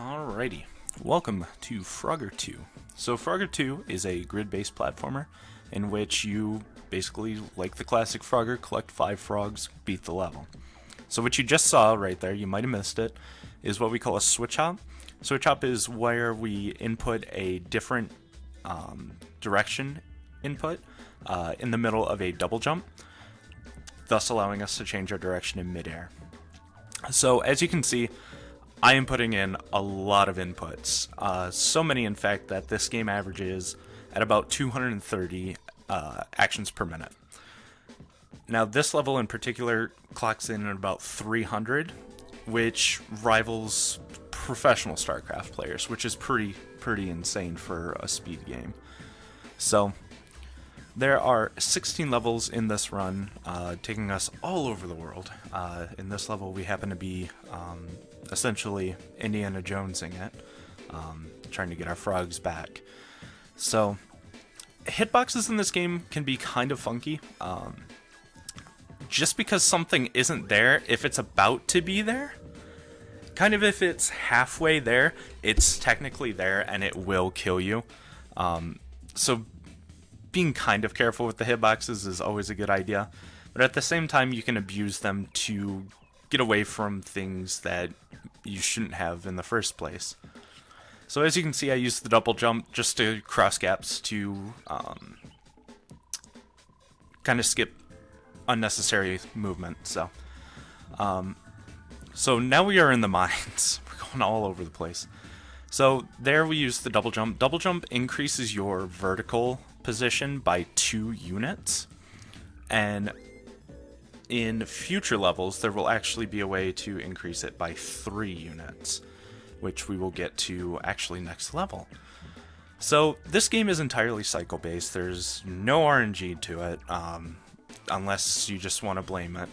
Alrighty, welcome to Frogger 2. So Frogger 2 is a grid-based platformer in which you basically, like the classic Frogger, collect 5 frogs, beat the level. So what you just saw right there, you might have missed it, is what we call a switch hop. Switch hop is where we input a different direction input in the middle of a double jump, thus allowing us to change our direction in midair. So as you can see, I am putting in a lot of inputs, so many in fact that this game averages at about 230 actions per minute. Now this level in particular clocks in at about 300, which rivals professional StarCraft players, which is pretty insane for a speed game. So there are 16 levels in this run, taking us all over the world. In this level we happen to be essentially Indiana Jonesing it, trying to get our frogs back. So hitboxes in this game can be kind of funky. Just because something isn't there, if it's about to be there, kind of if it's halfway there, it's technically there and it will kill you. So being kind of careful with the hitboxes is always a good idea, but at the same time you can abuse them to get away from things that you shouldn't have in the first place. So as you can see, I used the double jump just to cross gaps to kind of skip unnecessary movement. So now we are in the mines. We're going all over the place. So there we use the double jump. Double jump increases your vertical position by 2 units, and in future levels there will actually be a way to increase it by 3 units, which we will get to actually next level. So this game is entirely cycle based. There's no RNG to it, unless you just want to blame it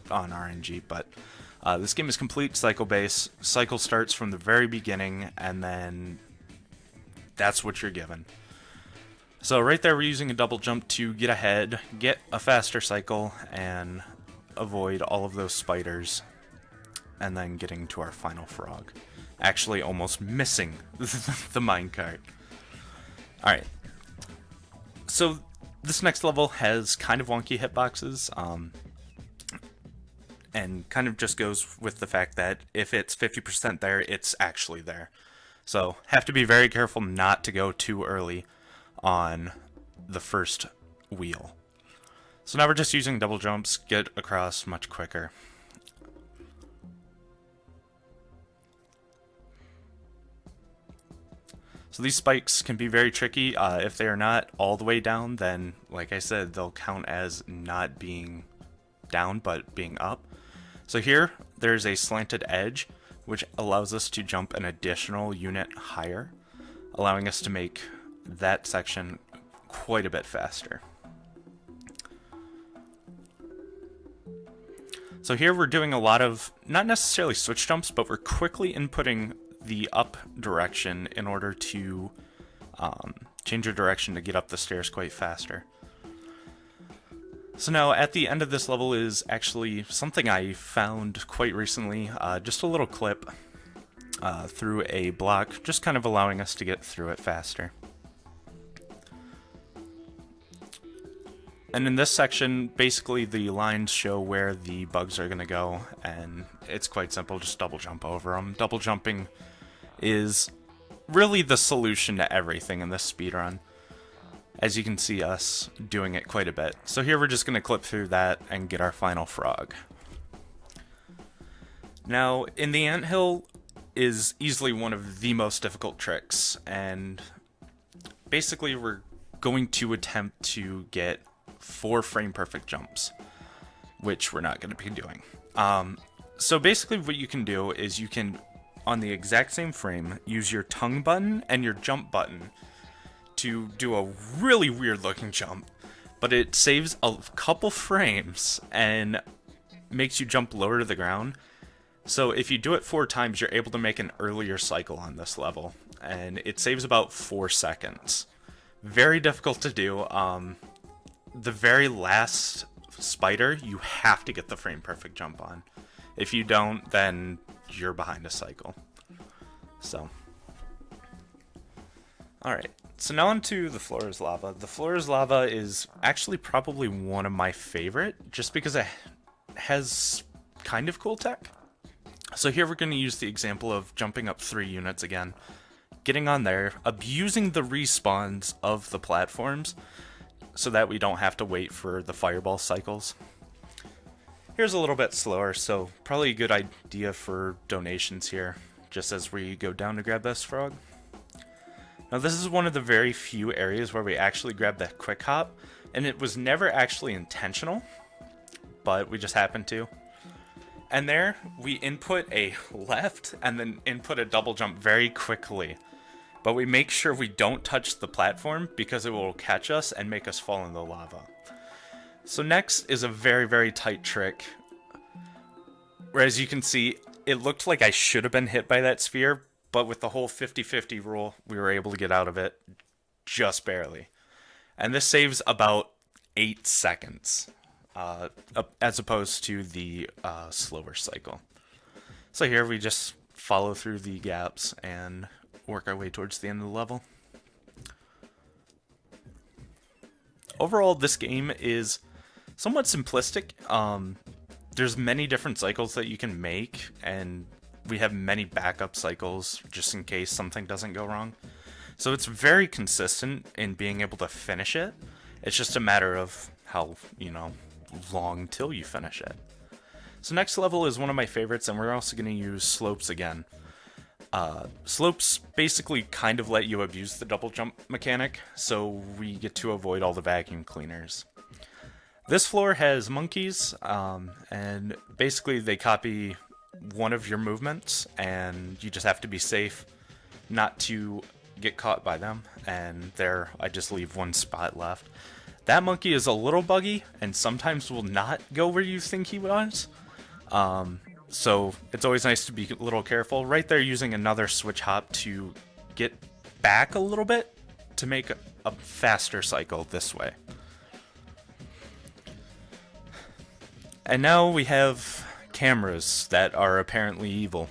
on RNG, but this game is complete cycle based. Cycle starts from the very beginning, and then that's what you're given. So right there we're using a double jump to get ahead, get a faster cycle, and avoid all of those spiders, and then getting to our final frog. Actually almost missing the minecart. Alright, so this next level has kind of wonky hitboxes, and kind of just goes with the fact that if it's 50% there, it's actually there. So have to be very careful not to go too early on the first wheel. So now we're just using double jumps, get across much quicker. So these spikes can be very tricky. If they are not all the way down, then like I said, they'll count as not being down but being up. So here there's a slanted edge which allows us to jump an additional unit higher, allowing us to make that section quite a bit faster. So here we're doing a lot of, not necessarily switch jumps, but we're quickly inputting the up direction in order to change your direction to get up the stairs quite faster. So now at the end of this level is actually something I found quite recently, just a little clip through a block, just kind of allowing us to get through it faster. And in this section, basically the lines show where the bugs are going to go, and it's quite simple, just double jump over them. Double jumping is really the solution to everything in this speedrun, as you can see us doing it quite a bit. So here we're just going to clip through that and get our final frog. Now, in the anthill is easily one of the most difficult tricks, and basically we're going to attempt to get 4 frame perfect jumps, which we're not going to be doing. So basically what you can do is you can, on the exact same frame, use your tongue button and your jump button to do a really weird looking jump, but it saves a couple frames and makes you jump lower to the ground. So if you do it 4 times, you're able to make an earlier cycle on this level, and it saves about 4 seconds. Very difficult to do. The very last spider, you have to get the frame perfect jump on. If you don't, then you're behind a cycle. So, alright. So now onto the floor is lava. The floor is lava is actually probably one of my favorite, just because it has kind of cool tech. So here we're going to use the example of jumping up 3 units again, getting on there, abusing the respawns of the platforms so that we don't have to wait for the fireball cycles. Here's a little bit slower, so probably a good idea for donations here, just as we go down to grab this frog. Now this is one of the very few areas where we actually grab that quick hop, and it was never actually intentional, but we just happened to. And there, we input a left and then input a double jump very quickly. But we make sure we don't touch the platform because it will catch us and make us fall in the lava. So next is a very, very tight trick. Where as you can see, it looked like I should have been hit by that sphere, but with the whole 50-50 rule, we were able to get out of it just barely. And this saves about 8 seconds. As opposed to the slower cycle. So here we just follow through the gaps and work our way towards the end of the level. Overall, this game is somewhat simplistic. There's many different cycles that you can make, and we have many backup cycles just in case something doesn't go wrong. So it's very consistent in being able to finish it. It's just a matter of how, long till you finish it. So next level is one of my favorites, and we're also going to use slopes again. Slopes basically kind of let you abuse the double jump mechanic, so we get to avoid all the vacuum cleaners. This floor has monkeys, and basically they copy one of your movements, and you just have to be safe not to get caught by them. And there, I just leave one spot left. That monkey is a little buggy, and sometimes will not go where you think he was. So it's always nice to be a little careful. Right there, using another switch hop to get back a little bit to make a faster cycle this way. And now we have cameras that are apparently evil.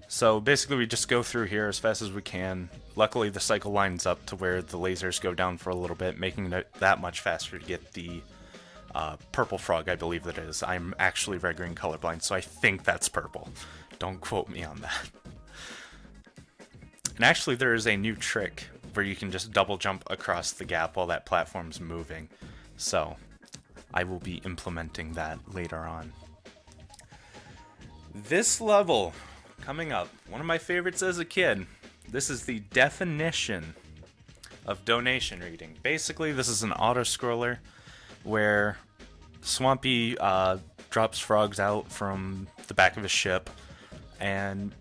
So basically we just go through here as fast as we can. Luckily the cycle lines up to where the lasers go down for a little bit, making it that much faster to get the purple frog, I believe that is. I'm actually red green colorblind, so I think that's purple. Don't quote me on that. And actually there is a new trick where you can just double jump across the gap while that platform's moving. So I will be implementing that later on. This level coming up, one of my favorites as a kid. This is the definition of donation reading. Basically, this is an auto-scroller where Swampy drops frogs out from the back of his ship, and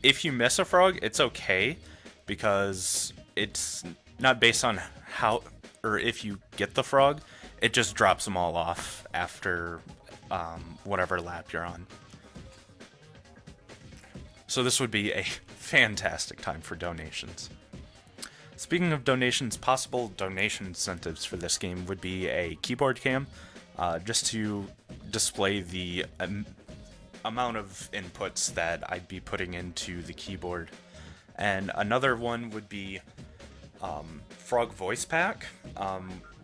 if you miss a frog, it's okay, because it's not based on how or if you get the frog, it just drops them all off after whatever lap you're on. So this would be a fantastic time for donations. Speaking of donations, possible donation incentives for this game would be a keyboard cam, just to display the amount of inputs that I'd be putting into the keyboard. And another one would be Frog Voice Pack.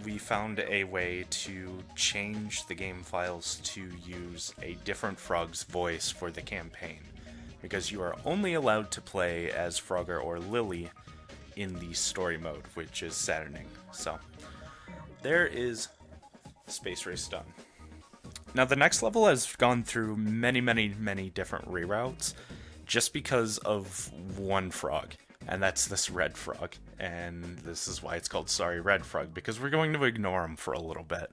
We found a way to change the game files to use a different frog's voice for the campaign, because you are only allowed to play as Frogger or Lily in the story mode, which is saddening. So there is Space Race done. Now the next level has gone through many different reroutes just because of one frog, and that's this red frog. And this is why it's called Sorry Red Frog, because we're going to ignore him for a little bit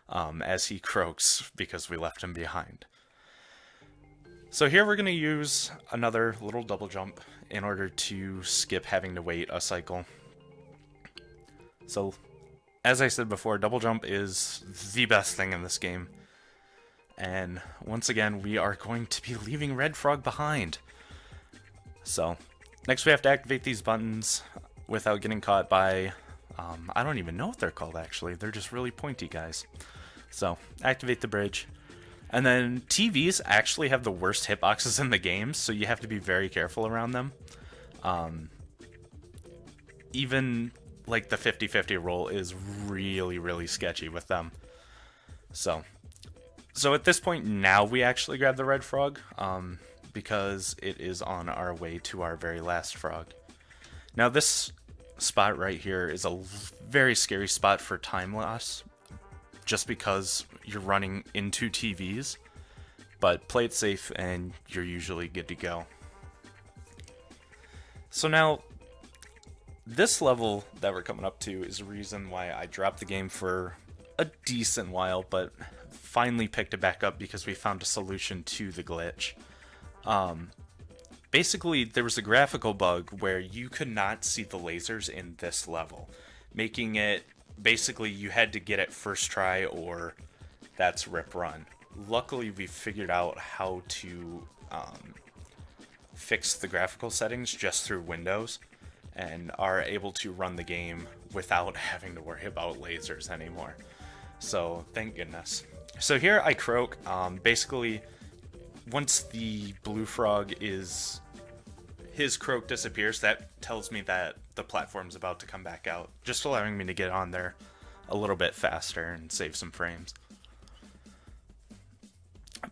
as he croaks because we left him behind. So here we're going to use another little double jump in order to skip having to wait a cycle. So, as I said before, double jump is the best thing in this game. And once again, we are going to be leaving Red Frog behind. So, next we have to activate these buttons without getting caught by, I don't even know what they're called actually, they're just really pointy guys. So, activate the bridge. And then TVs actually have the worst hitboxes in the game, so you have to be very careful around them. Even like the 50-50 roll is really, really sketchy with them. So at this point now we actually grab the red frog, because it is on our way to our very last frog. Now this spot right here is a very scary spot for time loss, just because you're running into TVs, but play it safe and you're usually good to go. So now, this level that we're coming up to is the reason why I dropped the game for a decent while, but finally picked it back up because we found a solution to the glitch. Basically, there was a graphical bug where you could not see the lasers in this level, making it basically you had to get it first try or that's rip run. Luckily, we figured out how to fix the graphical settings just through Windows and are able to run the game without having to worry about lasers anymore. So, thank goodness. So here I croak. Basically, once the blue frog his croak disappears, that tells me that the platform's about to come back out, just allowing me to get on there a little bit faster and save some frames.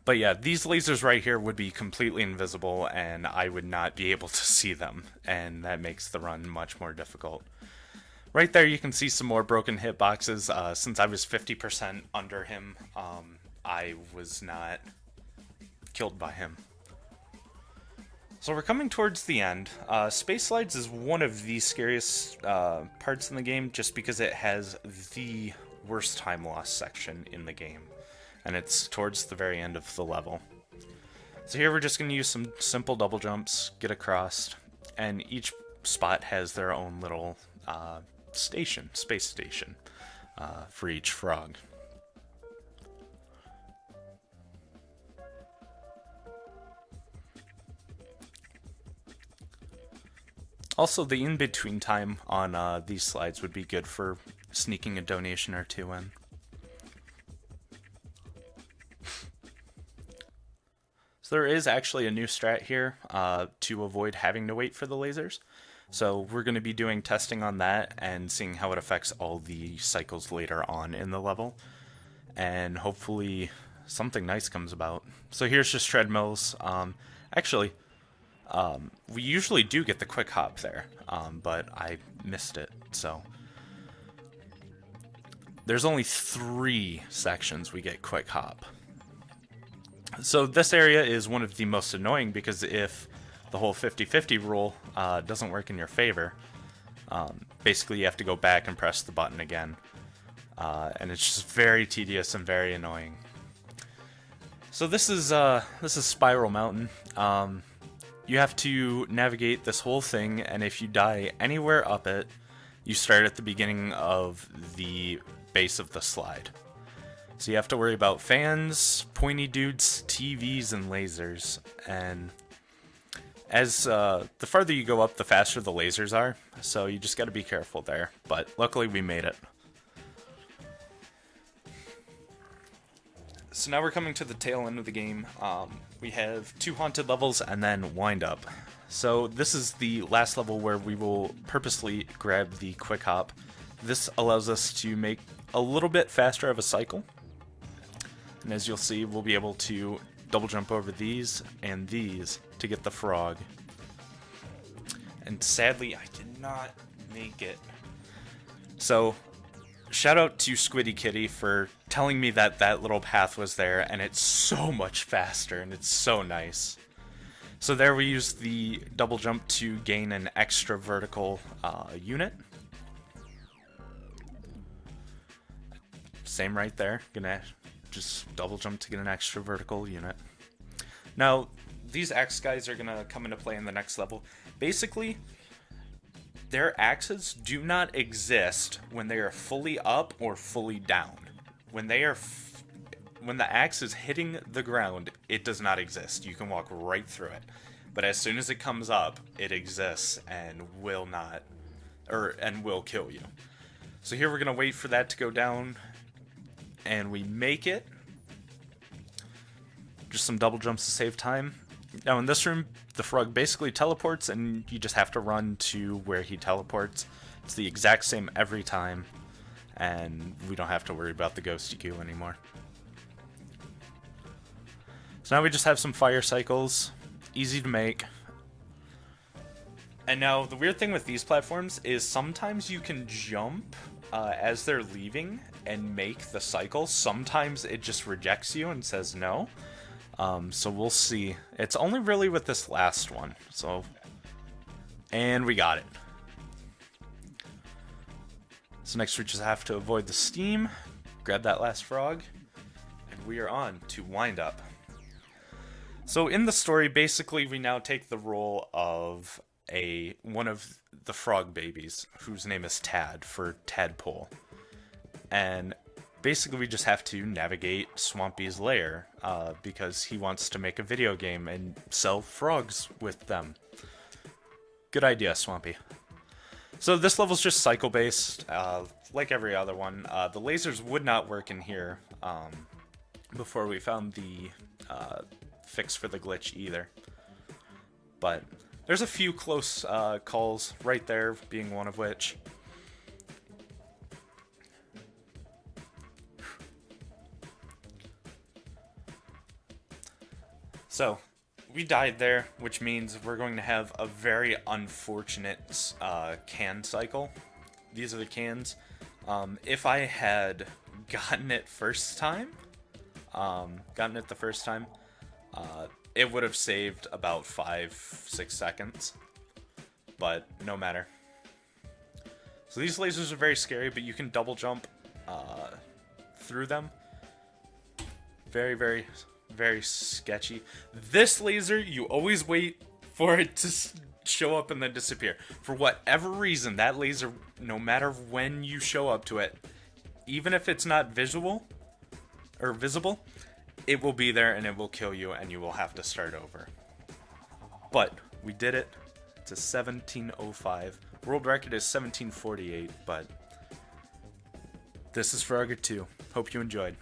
But yeah, these lasers right here would be completely invisible and I would not be able to see them, and that makes the run much more difficult. Right there you can see some more broken hitboxes. Since I was 50% under him, I was not killed by him. So we're coming towards the end. Space Slides is one of the scariest parts in the game just because it has the worst time loss section in the game. And it's towards the very end of the level. So here we're just going to use some simple double jumps, get across, and each spot has their own little space station, for each frog. Also, the in-between time on these slides would be good for sneaking a donation or two in. So there is actually a new strat here to avoid having to wait for the lasers. So we're going to be doing testing on that and seeing how it affects all the cycles later on in the level. And hopefully something nice comes about. So here's just treadmills. We usually do get the quick hop there, but I missed it. So there's only 3 sections we get quick hop. So this area is one of the most annoying because if the whole 50-50 rule doesn't work in your favor, basically you have to go back and press the button again. And it's just very tedious and very annoying. So this is Spiral Mountain. You have to navigate this whole thing, and if you die anywhere up it, you start at the beginning of the base of the slide. So you have to worry about fans, pointy dudes, TVs, and lasers. And as the farther you go up, the faster the lasers are. So you just got to be careful there. But luckily we made it. So now we're coming to the tail end of the game. We have 2 haunted levels and then wind up. So this is the last level where we will purposely grab the quick hop. This allows us to make a little bit faster of a cycle. And as you'll see, we'll be able to double jump over these and these to get the frog. And sadly, I did not make it. So shout out to Squiddy Kitty for telling me that that little path was there, and it's so much faster and it's so nice. So there we use the double jump to gain an extra vertical unit. Same right there, gonna just double jump to get an extra vertical unit. Now, these axe guys are gonna come into play in the next level. Basically, their axes do not exist when they are fully up or fully down. When they are when the axe is hitting the ground, it does not exist. You can walk right through it. But as soon as it comes up, it exists and will not, and will kill you. So here we're gonna wait for that to go down, and we make it. just some double jumps to save time. Now in this room, the frog basically teleports, and you just have to run to where he teleports. It's the exact same every time, and we don't have to worry about the SGDQ anymore. So now we just have some fire cycles, easy to make. And now the weird thing with these platforms is sometimes you can jump as they're leaving and make the cycle. Sometimes it just rejects you and says no. So we'll see. It's only really with this last one. And we got it. So next we just have to avoid the steam, grab that last frog, and we are on to wind up. So in the story, basically we now take the role of one of the frog babies, whose name is Tad, for Tadpole. And basically we just have to navigate Swampy's lair, because he wants to make a video game and sell frogs with them. Good idea, Swampy. So this level's just cycle-based, like every other one. The lasers would not work in here before we found the fix for the glitch either. But there's a few close calls right there, being one of which. So, we died there, which means we're going to have a very unfortunate can cycle. These are the cans. If I had gotten it the first time, it would have saved about 5-6 seconds, but no matter. So these lasers are very scary, but you can double jump through them. Very, very, very sketchy. This laser, you always wait for it to show up and then disappear. For whatever reason, that laser, no matter when you show up to it, even if it's not visible, it will be there and it will kill you and you will have to start over. But we did it. It's a 17:05. World record is 17:48, but this is Frogger 2. Hope you enjoyed.